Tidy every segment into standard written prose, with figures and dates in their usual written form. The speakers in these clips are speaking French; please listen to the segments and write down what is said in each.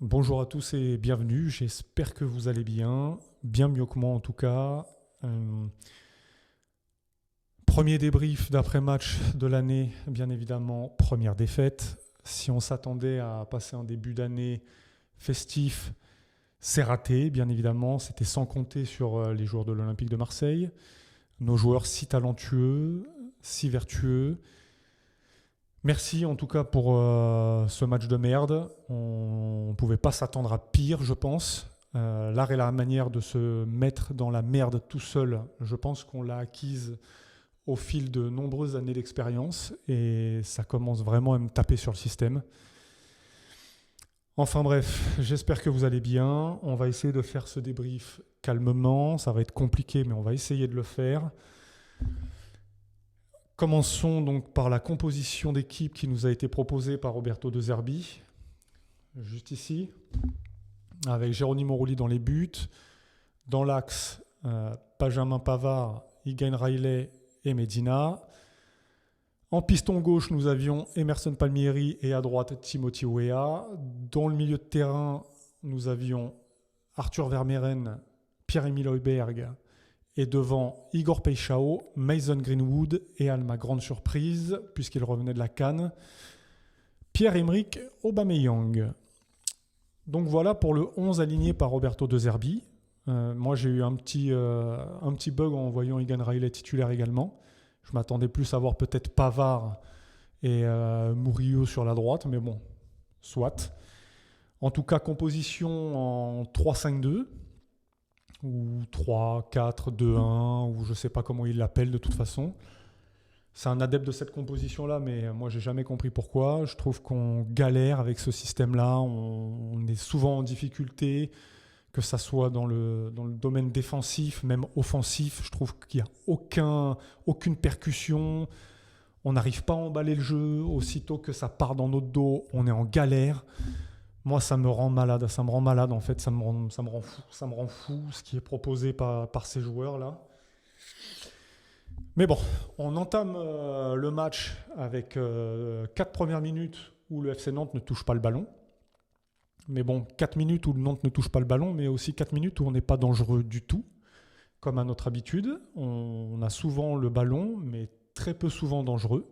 Bonjour à tous et bienvenue, j'espère que vous allez bien mieux que moi en tout cas. Euh, Premier débrief d'après-match de l'année, bien évidemment, première défaite. Si on s'attendait à passer un début d'année festif, c'est raté, bien évidemment. C'était sans compter sur les joueurs de l'Olympique de Marseille. Nos joueurs si talentueux, si vertueux. Merci en tout cas pour ce match de merde. On ne pouvait pas s'attendre à pire, je pense. L'art et la manière de se mettre dans la merde tout seul, je pense qu'on l'a acquise au fil de nombreuses années d'expérience et ça commence vraiment à me taper sur le système. Enfin bref, j'espère que vous allez bien. On va essayer de faire ce débrief calmement. Ça va être compliqué, mais on va essayer de le faire. Commençons donc par la composition d'équipe qui nous a été proposée par Roberto De Zerbi, juste ici, avec Geronimo Rulli dans les buts. Dans l'axe, Benjamin Pavard, Igagne Riley et Medina. En piston gauche, nous avions Emerson Palmieri et à droite Timothy Weah. Dans le milieu de terrain, nous avions Arthur Vermeeren, Pierre-Emile Højbjerg et devant Igor Paixão, Mason Greenwood et à ma grande surprise, puisqu'il revenait de la CAN, Pierre-Emerick Aubameyang. Donc voilà pour le 11 aligné par Roberto De Zerbi. Moi j'ai eu un petit bug en voyant Igagne Riley titulaire également. Je m'attendais plus à voir peut-être Pavard et Murillo sur la droite, mais bon, soit. En tout cas, composition en 3-5-2 ou 3-4-2-1 ou je ne sais pas comment il l'appelle de toute façon. C'est un adepte de cette composition-là, mais moi, j'ai jamais compris pourquoi. Je trouve qu'on galère avec ce système-là. On est souvent en difficulté, que ça soit dans le domaine défensif, même offensif. Je trouve qu'il n'y a aucune percussion. On n'arrive pas à emballer le jeu. Aussitôt que ça part dans notre dos, on est en galère. Moi, ça me rend malade. En fait. Ça me rend fou ce qui est proposé par ces joueurs-là. Mais bon, on entame le match avec 4 premières minutes où le FC Nantes ne touche pas le ballon. Mais bon, 4 minutes où le Nantes ne touche pas le ballon, mais aussi 4 minutes où on n'est pas dangereux du tout, comme à notre habitude. On a souvent le ballon, mais très peu souvent dangereux.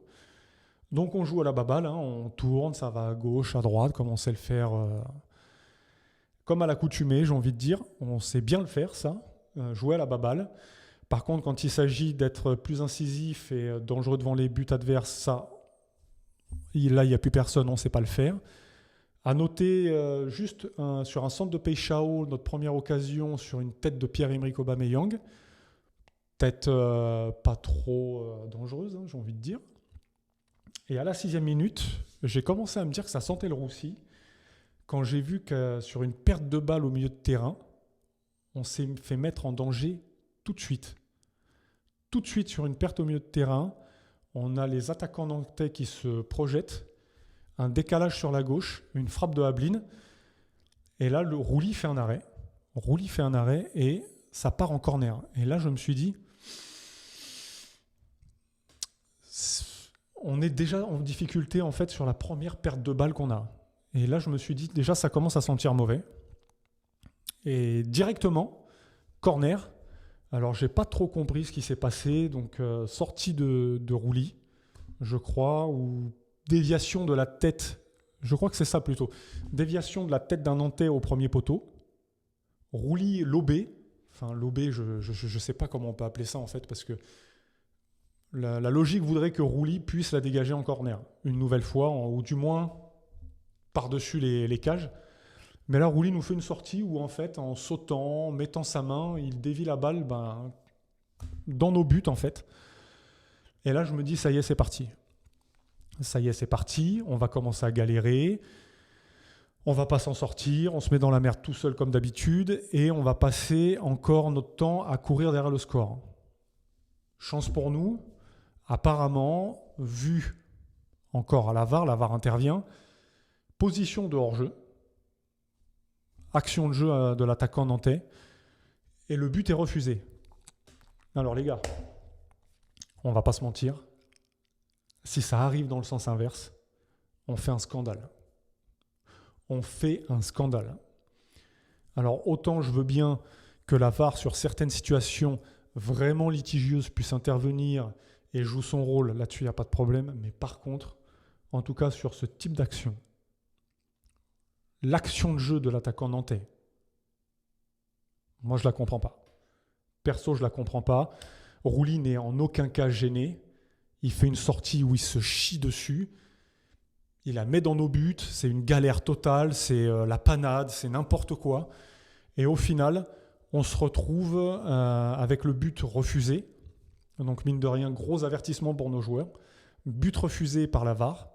Donc on joue à la baballe, hein, on tourne, ça va à gauche, à droite, comme on sait le faire, comme à l'accoutumée, j'ai envie de dire. On sait bien le faire, ça, jouer à la baballe. Par contre, quand il s'agit d'être plus incisif et dangereux devant les buts adverses, ça, là, il n'y a plus personne, on ne sait pas le faire. À noter, sur un centre de Paixão, notre première occasion sur une tête de Pierre-Emerick Aubameyang. Tête pas trop dangereuse, hein, j'ai envie de dire. Et à la 6e minute, j'ai commencé à me dire que ça sentait le roussi quand j'ai vu que sur une perte de balle au milieu de terrain, on s'est fait mettre en danger tout de suite. Tout de suite, sur une perte au milieu de terrain, on a les attaquants nantais qui se projettent, un décalage sur la gauche, une frappe de Hablin, et là, le Rulli fait un arrêt. Rulli fait un arrêt et ça part en corner. Et là, je me suis dit, on est déjà en difficulté en fait sur la première perte de balle qu'on a. Et là, je me suis dit, déjà, ça commence à sentir mauvais. Et directement, corner. Alors, j'ai pas trop compris ce qui s'est passé. Donc, sortie de Rulli, je crois, ou déviation de la tête. Je crois que c'est ça plutôt. Déviation de la tête d'un Nantais au premier poteau. Rulli lobé. Enfin, lobé, je sais pas comment on peut appeler ça en fait, parce que la logique voudrait que Rulli puisse la dégager en corner, une nouvelle fois, ou du moins par-dessus les cages. Mais là, Rulli nous fait une sortie où, en fait, en sautant, en mettant sa main, il dévie la balle dans nos buts, en fait. Et là, je me dis, ça y est, c'est parti. Ça y est, c'est parti. On va commencer à galérer. On va pas s'en sortir. On se met dans la merde tout seul, comme d'habitude. Et on va passer encore notre temps à courir derrière le score. Chance pour nous. Apparemment, vu encore à la VAR intervient, position de hors-jeu, action de jeu de l'attaquant nantais, et le but est refusé. Alors les gars, on va pas se mentir, si ça arrive dans le sens inverse, on fait un scandale. on fait un scandale. Alors autant je veux bien que la VAR sur certaines situations vraiment litigieuses puisse intervenir et joue son rôle, là-dessus il n'y a pas de problème, mais par contre, en tout cas sur ce type d'action, l'action de jeu de l'attaquant nantais, moi je ne la comprends pas. Perso, je ne la comprends pas. Rouli n'est en aucun cas gêné. Il fait une sortie où il se chie dessus. Il la met dans nos buts. C'est une galère totale. C'est la panade. C'est n'importe quoi. Et au final, on se retrouve avec le but refusé. Donc, mine de rien, gros avertissement pour nos joueurs. But refusé par la VAR.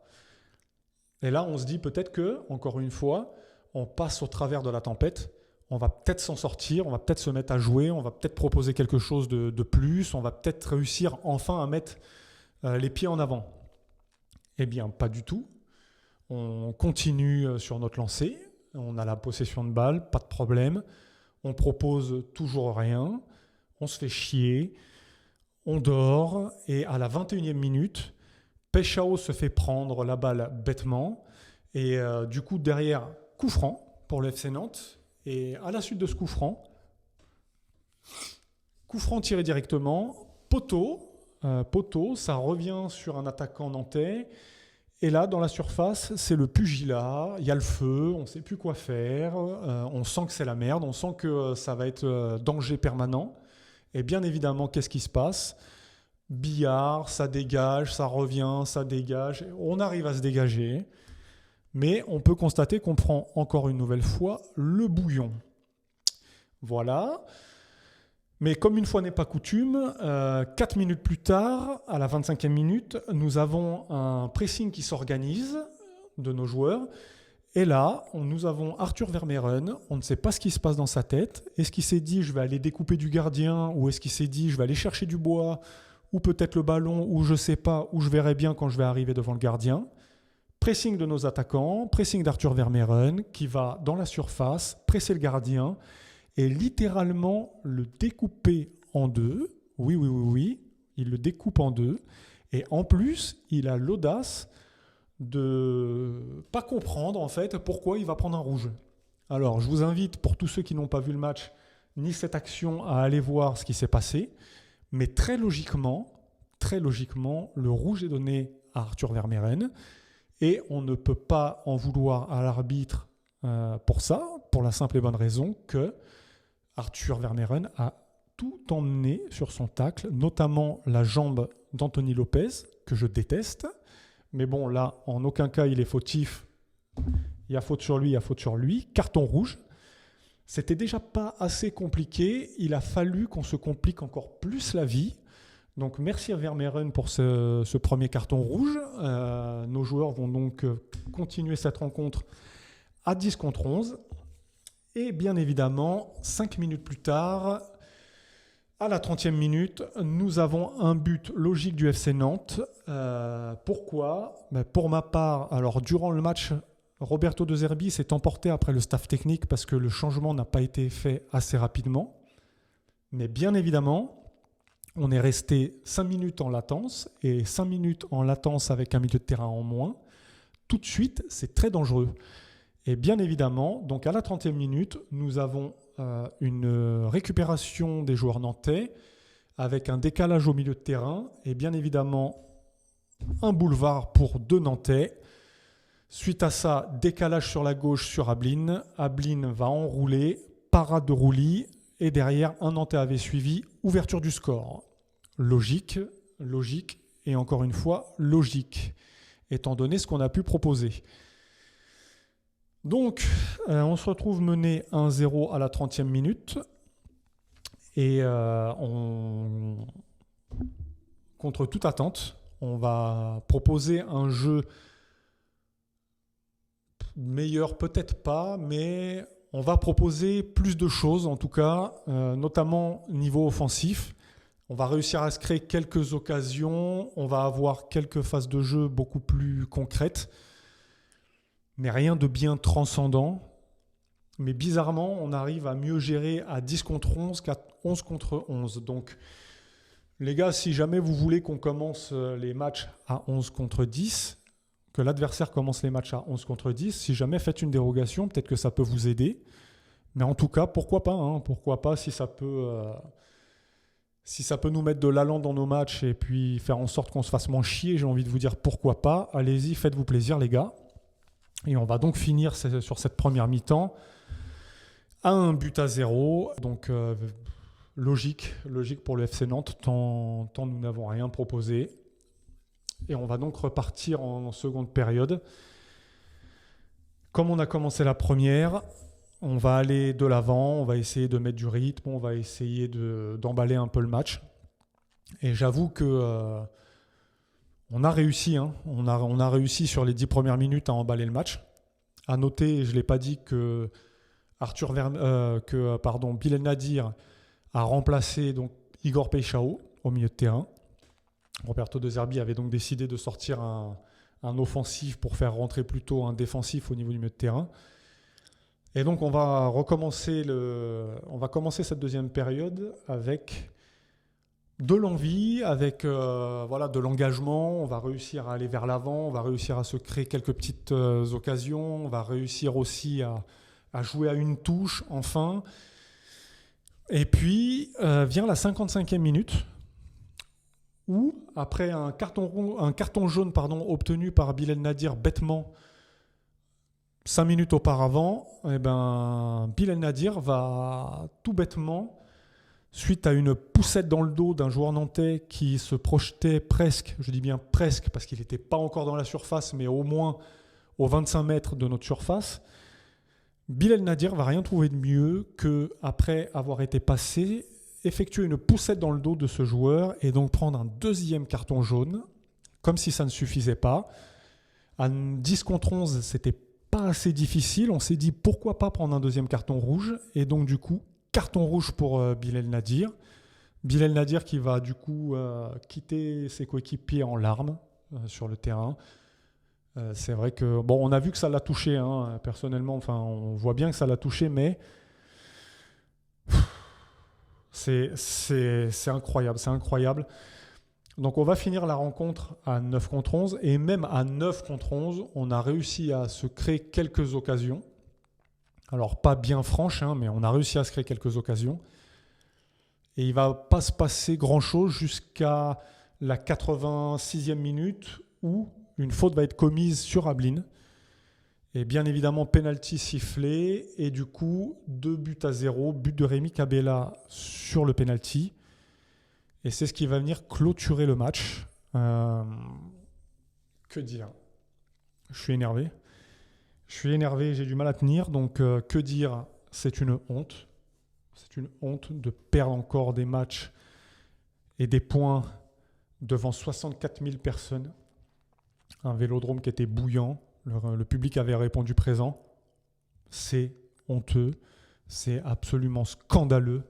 Et là, on se dit peut-être que, encore une fois, on passe au travers de la tempête. On va peut-être s'en sortir, on va peut-être se mettre à jouer, on va peut-être proposer quelque chose de plus, on va peut-être réussir enfin à mettre les pieds en avant. Eh bien, pas du tout. On continue sur notre lancée, on a la possession de balle, pas de problème. On propose toujours rien, on se fait chier, on dort et à la 21e minute, Peshao se fait prendre la balle bêtement et du coup derrière, coup franc pour le FC Nantes. Et à la suite de ce coup franc tiré directement, poteau, ça revient sur un attaquant nantais. Et là, dans la surface, c'est le pugilat, il y a le feu, on ne sait plus quoi faire, on sent que c'est la merde, on sent que ça va être danger permanent. Et bien évidemment, qu'est-ce qui se passe ? Billard, ça dégage, ça revient, ça dégage. On arrive à se dégager. Mais on peut constater qu'on prend encore une nouvelle fois le bouillon. Voilà. Mais comme une fois n'est pas coutume, 4 minutes plus tard, à la 25e minute, nous avons un pressing qui s'organise de nos joueurs. Et là, nous avons Arthur Vermeeren. On ne sait pas ce qui se passe dans sa tête. Est-ce qu'il s'est dit « je vais aller découper du gardien » ou est-ce qu'il s'est dit « je vais aller chercher du bois » ou peut-être le ballon ou je ne sais pas, ou je verrai bien quand je vais arriver devant le gardien. Pressing de nos attaquants, pressing d'Arthur Vermeeren qui va dans la surface, presser le gardien et littéralement le découper en deux. Oui, il le découpe en deux. Et en plus, il a l'audace de pas comprendre en fait pourquoi il va prendre un rouge. Alors, je vous invite, pour tous ceux qui n'ont pas vu le match, ni cette action, à aller voir ce qui s'est passé. Mais très logiquement, le rouge est donné à Arthur Vermeeren. Et on ne peut pas en vouloir à l'arbitre pour ça, pour la simple et bonne raison que Arthur Vermeeren a tout emmené sur son tacle, notamment la jambe d'Anthony Lopez, que je déteste. Mais bon, là, en aucun cas, il est fautif. Il y a faute sur lui, carton rouge. C'était déjà pas assez compliqué. Il a fallu qu'on se complique encore plus la vie. Donc merci à Vermeeren pour ce premier carton rouge. Nos joueurs vont donc continuer cette rencontre à 10 contre 11. Et bien évidemment, 5 minutes plus tard, à la 30e minute, nous avons un but logique du FC Nantes. Pourquoi ? Pour ma part, alors durant le match, Roberto De Zerbi s'est emporté après le staff technique parce que le changement n'a pas été fait assez rapidement. Mais bien évidemment, on est resté 5 minutes en latence, et 5 minutes en latence avec un milieu de terrain en moins, tout de suite, c'est très dangereux. Et bien évidemment, donc à la 30e minute, nous avons une récupération des joueurs nantais avec un décalage au milieu de terrain, et bien évidemment, un boulevard pour 2 Nantais. Suite à ça, décalage sur la gauche sur Ablin. Ablin va enrouler, parade de Rouli, et derrière, un Nantais avait suivi, ouverture du score. Logique, et encore une fois, logique, étant donné ce qu'on a pu proposer. Donc, on se retrouve mené 1-0 à la 30e minute, et contre toute attente, on va proposer un jeu meilleur, peut-être pas, mais on va proposer plus de choses, en tout cas, notamment niveau offensif. On va réussir à se créer quelques occasions, on va avoir quelques phases de jeu beaucoup plus concrètes, mais rien de bien transcendant. Mais bizarrement, on arrive à mieux gérer à 10 contre 11 qu'à 11 contre 11. Donc, les gars, si jamais vous voulez qu'on commence les matchs à 11 contre 10, que l'adversaire commence les matchs à 11 contre 10. Si jamais faites une dérogation, peut-être que ça peut vous aider. Mais en tout cas, pourquoi pas, hein, pourquoi pas si ça peut nous mettre de l'allant dans nos matchs et puis faire en sorte qu'on se fasse moins chier, j'ai envie de vous dire pourquoi pas. Allez-y, faites-vous plaisir les gars. Et on va donc finir sur cette première mi-temps à 1-0. Donc logique pour le FC Nantes, tant nous n'avons rien proposé. Et on va donc repartir en seconde période. Comme on a commencé la première, on va aller de l'avant, on va essayer de mettre du rythme, on va essayer d'emballer un peu le match. Et j'avoue que on a réussi. Hein. On a réussi sur les 10 premières minutes à emballer le match. À noter, je ne l'ai pas dit, que Bilal Nadir a remplacé donc Igor Peixao au milieu de terrain. Roberto De Zerbi avait donc décidé de sortir un offensif pour faire rentrer plutôt un défensif au niveau du milieu de terrain. Et donc on va commencer cette deuxième période avec de l'envie, avec de l'engagement. On va réussir à aller vers l'avant, on va réussir à se créer quelques petites occasions, on va réussir aussi à jouer à une touche enfin. Et puis vient la 55e minute où, après un carton jaune obtenu par Bilal Nadir bêtement 5 minutes auparavant, Bilal Nadir va tout bêtement, suite à une poussette dans le dos d'un joueur nantais qui se projetait presque, je dis bien presque parce qu'il n'était pas encore dans la surface, mais au moins aux 25 mètres de notre surface, Bilal Nadir va rien trouver de mieux qu'après avoir été passé, effectuer une poussette dans le dos de ce joueur et donc prendre un deuxième carton jaune, comme si ça ne suffisait pas. À 10 contre 11, c'était pas assez difficile. On s'est dit pourquoi pas prendre un deuxième carton rouge. Et donc du coup, carton rouge pour Bilal Nadir. Bilal Nadir qui va du coup quitter ses coéquipiers en larmes sur le terrain. C'est vrai que, on a vu que ça l'a touché, hein, personnellement, on voit bien que ça l'a touché, mais c'est incroyable. Donc on va finir la rencontre à 9 contre 11, et même à 9 contre 11, on a réussi à se créer quelques occasions. Alors pas bien franches, hein, mais on a réussi à se créer quelques occasions. Et il ne va pas se passer grand-chose jusqu'à la 86e minute où une faute va être commise sur Ablin. Et bien évidemment, penalty sifflé. Et du coup, 2-0, but de Rémi Cabella sur le penalty. Et c'est ce qui va venir clôturer le match. Que dire ? Je suis énervé, j'ai du mal à tenir. Donc, que dire ? C'est une honte. C'est une honte de perdre encore des matchs et des points devant 64 000 personnes. Un vélodrome qui était bouillant. Le public avait répondu présent. C'est honteux. C'est absolument scandaleux.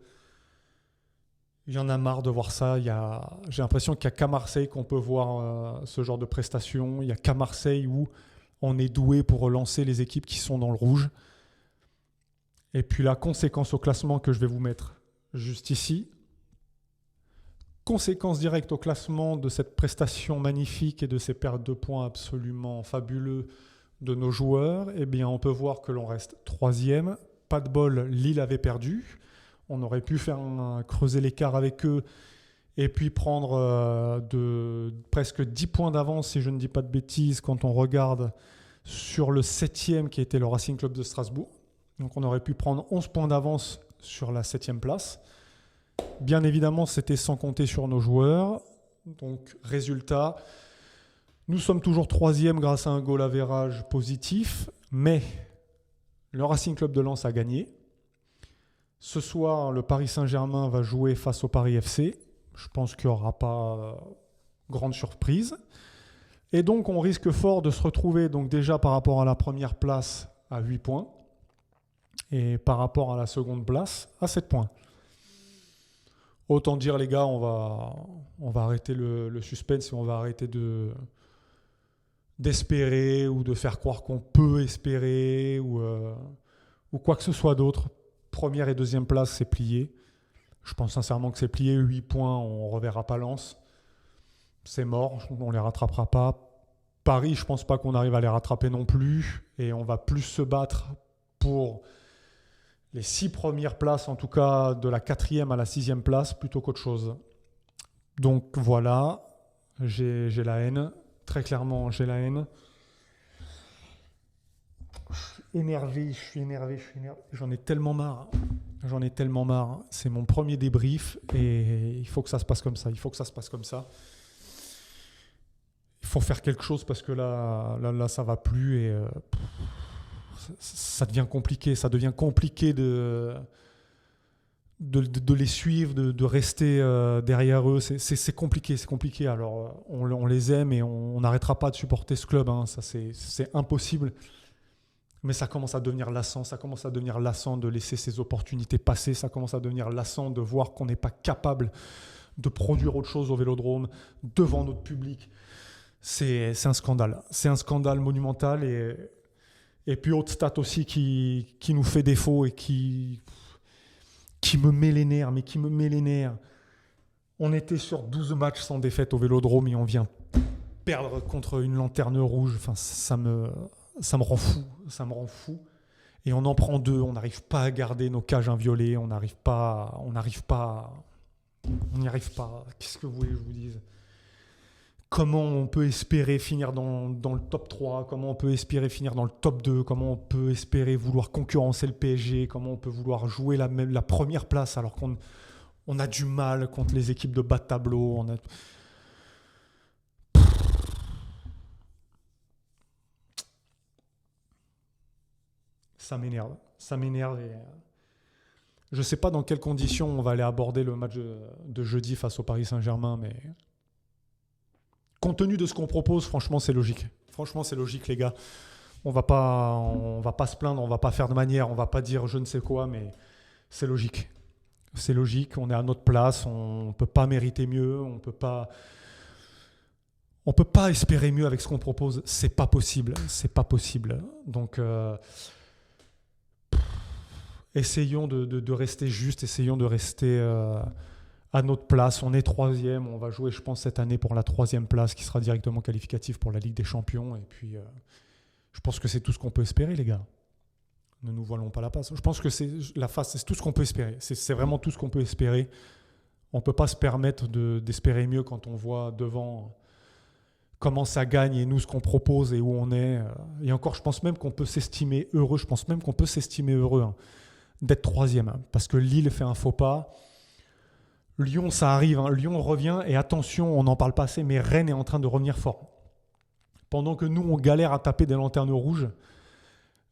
Il y en a marre de voir ça. J'ai l'impression qu'il n'y a qu'à Marseille qu'on peut voir ce genre de prestations. Il n'y a qu'à Marseille où on est doué pour relancer les équipes qui sont dans le rouge. Et puis la conséquence au classement que je vais vous mettre juste ici. Conséquence directe au classement de cette prestation magnifique et de ces pertes de points absolument fabuleux de nos joueurs, on peut voir que l'on reste 3e. Pas de bol, Lille avait perdu. On aurait pu creuser l'écart avec eux et puis prendre presque 10 points d'avance, si je ne dis pas de bêtises, quand on regarde sur le 7e qui était le Racing Club de Strasbourg. Donc on aurait pu prendre 11 points d'avance sur la 7e place. Bien évidemment, c'était sans compter sur nos joueurs. Donc, résultat, nous sommes toujours 3e grâce à un goal average positif, mais le Racing Club de Lens a gagné. Ce soir, le Paris Saint-Germain va jouer face au Paris FC. Je pense qu'il n'y aura pas grande surprise. Et donc, on risque fort de se retrouver donc déjà par rapport à la première place à 8 points et par rapport à la seconde place à 7 points. Autant dire, les gars, on va arrêter le suspense et on va arrêter d'espérer ou de faire croire qu'on peut espérer ou quoi que ce soit d'autre. Première et deuxième place, c'est plié. Je pense sincèrement que c'est plié. 8 points, on ne reverra pas Lens. C'est mort, on ne les rattrapera pas. Paris, je ne pense pas qu'on arrive à les rattraper non plus. Et on va plus se battre pour les 6 premières places, en tout cas de la 4e à la 6e place, plutôt qu'autre chose. Donc voilà, j'ai la haine. Très clairement, j'ai la haine. Je suis énervé. J'en ai tellement marre. C'est mon premier débrief et il faut que ça se passe comme ça. Il faut faire quelque chose parce que là ça va plus et ça devient compliqué. Ça devient compliqué de les suivre, de rester derrière eux. C'est compliqué. Alors on les aime et on n'arrêtera pas de supporter ce club. Hein. Ça c'est impossible. Mais ça commence à devenir lassant. Ça commence à devenir lassant de laisser ces opportunités passer. Ça commence à devenir lassant de voir qu'on n'est pas capable de produire autre chose au Vélodrome devant notre public. C'est un scandale. C'est un scandale monumental. Et puis autre stat aussi qui nous fait défaut et qui me met les nerfs. On était sur 12 matchs sans défaite au Vélodrome et on vient perdre contre une lanterne rouge. Enfin, ça me rend fou. Et on en prend 2. On n'arrive pas à garder nos cages inviolées. On n'y arrive pas. Qu'est-ce que vous voulez que je vous dise ? Comment on peut espérer finir dans le top 3 ? Comment on peut espérer finir dans le top 2 ? Comment on peut espérer vouloir concurrencer le PSG ? Comment on peut vouloir jouer la première place alors qu'on a du mal contre les équipes de bas de tableau ? Ça m'énerve et je ne sais pas dans quelles conditions on va aller aborder le match de jeudi face au Paris Saint-Germain, mais compte tenu de ce qu'on propose, franchement, c'est logique. Franchement, c'est logique, les gars. On va pas se plaindre, on va pas faire de manière, on va pas dire je ne sais quoi, mais c'est logique. C'est logique, on est à notre place, on peut pas mériter mieux, on peut pas espérer mieux avec ce qu'on propose. C'est pas possible. Donc essayons de rester juste, essayons de rester à notre place. On est 3e, on va jouer, je pense, cette année pour la 3e place qui sera directement qualificative pour la Ligue des Champions. Et puis, je pense que c'est tout ce qu'on peut espérer, les gars. Ne nous voilons pas la face. Je pense que c'est tout ce qu'on peut espérer. C'est vraiment tout ce qu'on peut espérer. On ne peut pas se permettre d'espérer mieux quand on voit devant comment ça gagne et nous, ce qu'on propose et où on est. Et encore, je pense même qu'on peut s'estimer heureux. Hein, d'être 3e, hein, parce que Lille fait un faux pas. Lyon, ça arrive. Hein. Lyon revient et attention, on n'en parle pas assez, mais Rennes est en train de revenir fort. Pendant que nous, on galère à taper des lanternes rouges,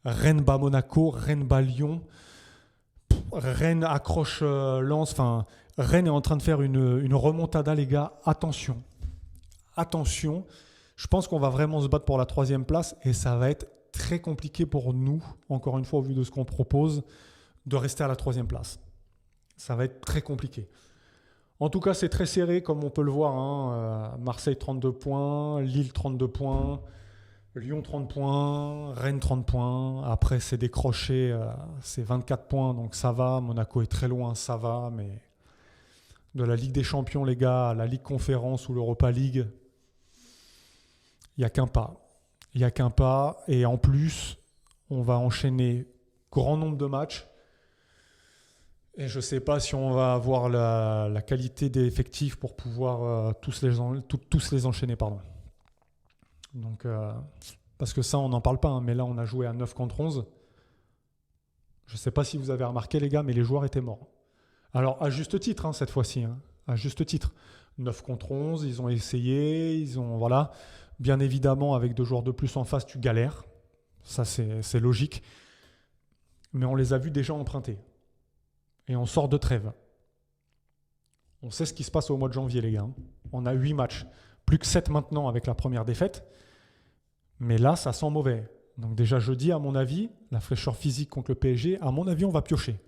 Rennes bat Monaco, Rennes bat Lyon, Rennes accroche Lens. Enfin, Rennes est en train de faire une remontada, les gars. Attention. Je pense qu'on va vraiment se battre pour la 3e place et ça va être très compliqué pour nous, encore une fois, au vu de ce qu'on propose, de rester à la 3e place. Ça va être très compliqué. En tout cas, c'est très serré, comme on peut le voir. Hein. Marseille, 32 points. Lille, 32 points. Lyon, 30 points. Rennes, 30 points. Après, c'est décroché. C'est 24 points, donc ça va. Monaco est très loin, ça va. Mais de la Ligue des Champions, les gars, à la Ligue Conférence ou l'Europa League, il n'y a qu'un pas. Et en plus, on va enchaîner grand nombre de matchs. Et je ne sais pas si on va avoir la qualité des effectifs pour pouvoir tous les enchaîner. Pardon. Donc, parce que ça, on n'en parle pas. Hein, mais là, on a joué à 9 contre 11. Je ne sais pas si vous avez remarqué, les gars, mais les joueurs étaient morts. Alors, à juste titre, hein, cette fois-ci. Hein, à juste titre. 9 contre 11, ils ont essayé. Voilà. Bien évidemment, avec 2 joueurs de plus en face, tu galères. Ça, c'est logique. Mais on les a vus déjà emprunter. Et on sort de trêve. On sait ce qui se passe au mois de janvier, les gars. On a 8 matchs. Plus que 7 maintenant avec la première défaite. Mais là, ça sent mauvais. Donc déjà jeudi, à mon avis, la fraîcheur physique contre le PSG, à mon avis, on va piocher.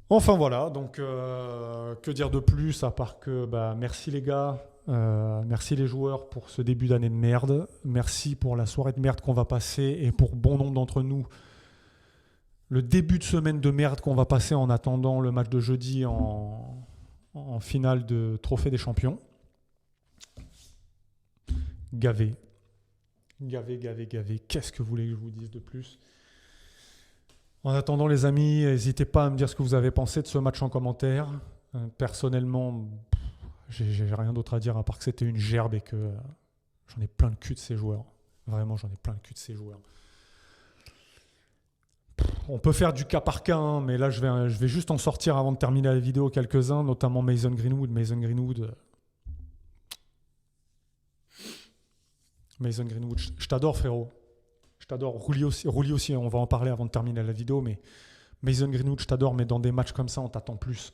Enfin voilà, donc que dire de plus à part que merci les gars, merci les joueurs pour ce début d'année de merde. Merci pour la soirée de merde qu'on va passer et pour bon nombre d'entre nous, le début de semaine de merde qu'on va passer en attendant le match de jeudi en finale de Trophée des Champions. gavé. Gavé. Qu'est-ce que vous voulez que je vous dise de plus ? En attendant, les amis, n'hésitez pas à me dire ce que vous avez pensé de ce match en commentaire. Personnellement, j'ai rien d'autre à dire à part que c'était une gerbe et que j'en ai plein le cul de ces joueurs. Vraiment, j'en ai plein le cul de ces joueurs. On peut faire du cas par cas, hein, mais là, je vais juste en sortir avant de terminer la vidéo quelques-uns, notamment Mason Greenwood. Mason Greenwood, je t'adore, frérot. Je t'adore. Rouli aussi, on va en parler avant de terminer la vidéo, mais Mason Greenwood, je t'adore, mais dans des matchs comme ça, on t'attend plus.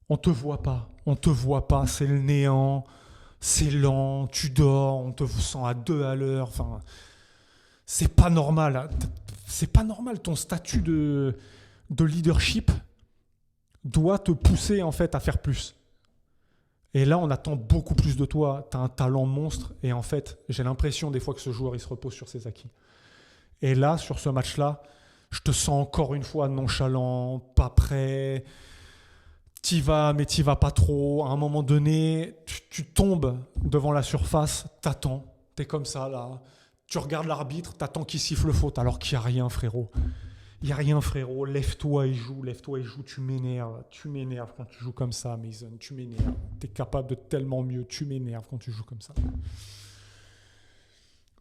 On te voit pas, c'est le néant, c'est lent, tu dors, on te sent à 2 à l'heure, enfin, c'est pas normal. Ton statut de leadership doit te pousser en fait à faire plus. Et là, on attend beaucoup plus de toi. Tu as un talent monstre. Et en fait, j'ai l'impression des fois que ce joueur, il se repose sur ses acquis. Et là, sur ce match-là, je te sens encore une fois nonchalant, pas prêt. T'y vas, mais t'y vas pas trop. À un moment donné, tu tombes devant la surface, t'attends. T'es comme ça, là. Tu regardes l'arbitre, t'attends qu'il siffle faute, alors qu'il n'y a rien, frérot. Il n'y a rien, frérot. Lève-toi et joue. Tu m'énerves quand tu joues comme ça, Mason. Tu m'énerves. Tu es capable de tellement mieux. Tu m'énerves quand tu joues comme ça.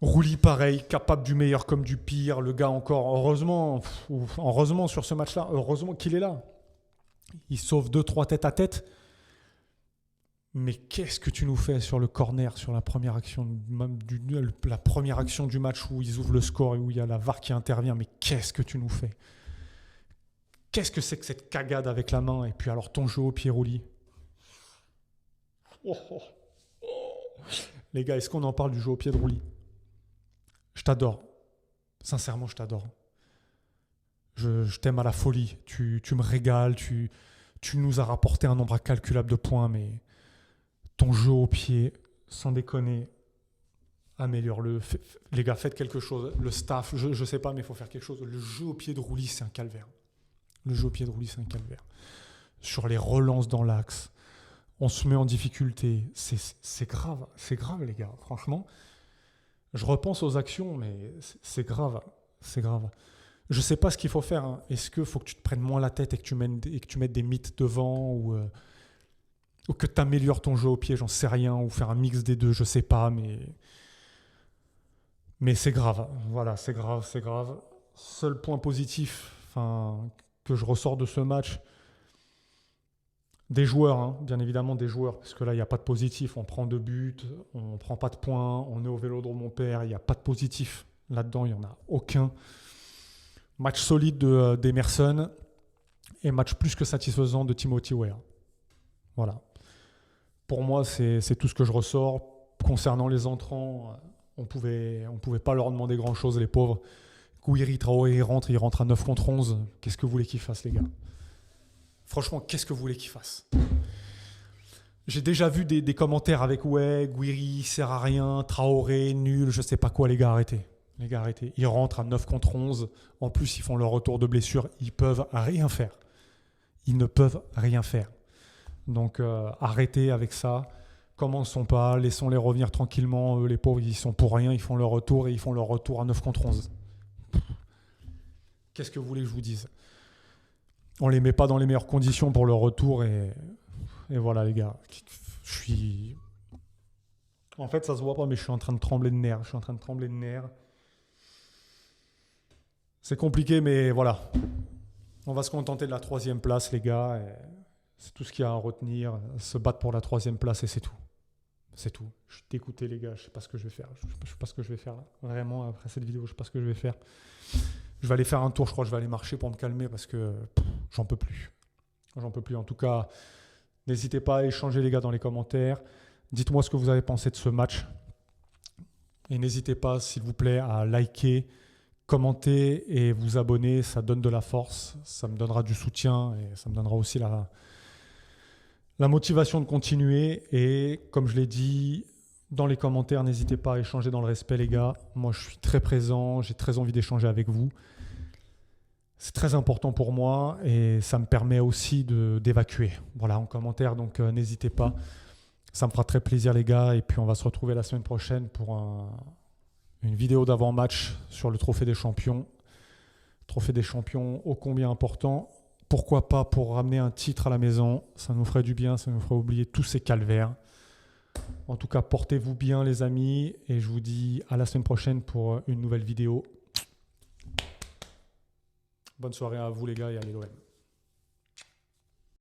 Rouli, pareil. Capable du meilleur comme du pire. Le gars encore. Heureusement sur ce match-là. Heureusement qu'il est là. Il sauve 2-3 tête à tête. Mais qu'est-ce que tu nous fais sur le corner, sur la première action du match où ils ouvrent le score et où il y a la VAR qui intervient. Mais qu'est-ce que tu nous fais ? Qu'est-ce que c'est que cette cagade avec la main ? Et puis alors ton jeu au pied, Rouli. Les gars, est-ce qu'on en parle du jeu au pied de Rouli ? Je t'adore. Sincèrement, je t'adore. Je t'aime à la folie. Tu me régales. Tu nous as rapporté un nombre incalculable de points, mais ton jeu au pied, sans déconner, améliore-le. Les gars, faites quelque chose. Le staff, je sais pas, mais il faut faire quelque chose. Le jeu au pied de Rouli, c'est un calvaire. Sur les relances dans l'axe, on se met en difficulté. C'est grave, les gars. Franchement, je repense aux actions, mais c'est grave. Je sais pas ce qu'il faut faire. Hein. Est-ce qu'il faut que tu te prennes moins la tête et que tu mettes des mythes devant ou que tu améliores ton jeu au pied, j'en sais rien, ou faire un mix des deux, je sais pas, mais c'est grave. Voilà, c'est grave. Seul point positif que je ressors de ce match, des joueurs, hein, bien évidemment des joueurs, parce que là, il n'y a pas de positif. On prend 2 buts, on ne prend pas de points, on est au Vélodrome mon père, il n'y a pas de positif. Là-dedans, il n'y en a aucun. Match solide d'Emerson et match plus que satisfaisant de Timothy Weah. Voilà. Pour moi, c'est tout ce que je ressors. Concernant les entrants, on pouvait pas leur demander grand-chose, les pauvres. Gouiri, Traoré, il rentre à 9 contre 11. Qu'est-ce que vous voulez qu'ils fassent, les gars ? Franchement, qu'est-ce que vous voulez qu'ils fassent ? J'ai déjà vu des commentaires avec « Ouais, Gouiri, sert à rien, Traoré, nul, je sais pas quoi, les gars, arrêtez. » Ils rentrent à 9 contre 11. En plus, ils font leur retour de blessure. Ils peuvent rien faire. Ils ne peuvent rien faire. Donc arrêtez avec ça, commençons pas, laissons-les revenir tranquillement, eux les pauvres ils sont pour rien, ils font leur retour et ils font leur retour à 9 contre 11. Qu'est-ce que vous voulez que je vous dise ? On les met pas dans les meilleures conditions pour leur retour et voilà les gars, en fait ça se voit pas mais je suis en train de trembler de nerfs. C'est compliqué mais voilà, on va se contenter de la 3e place les gars et c'est tout ce qu'il y a à retenir, se battre pour la 3e place et c'est tout. C'est tout. Je suis dégoûté les gars, je sais pas ce que je vais faire. Je sais pas ce que je vais faire là. Vraiment, après cette vidéo, je sais pas ce que je vais faire. Je vais aller faire un tour, je crois que je vais aller marcher pour me calmer parce que j'en peux plus. En tout cas, n'hésitez pas à échanger les gars dans les commentaires. Dites-moi ce que vous avez pensé de ce match. Et n'hésitez pas, s'il vous plaît, à liker, commenter et vous abonner. Ça donne de la force, ça me donnera du soutien et ça me donnera aussi la motivation de continuer. Et comme je l'ai dit, dans les commentaires, n'hésitez pas à échanger dans le respect, les gars. Moi, je suis très présent, j'ai très envie d'échanger avec vous. C'est très important pour moi et ça me permet aussi d'évacuer. Voilà, en commentaire, donc n'hésitez pas. Ça me fera très plaisir les gars. Et puis on va se retrouver la semaine prochaine pour une vidéo d'avant-match sur le Trophée des Champions. Trophée des Champions ô combien important. Pourquoi pas pour ramener un titre à la maison. Ça nous ferait du bien, ça nous ferait oublier tous ces calvaires. En tout cas, portez-vous bien les amis. Et je vous dis à la semaine prochaine pour une nouvelle vidéo. Bonne soirée à vous les gars et allez l'OM.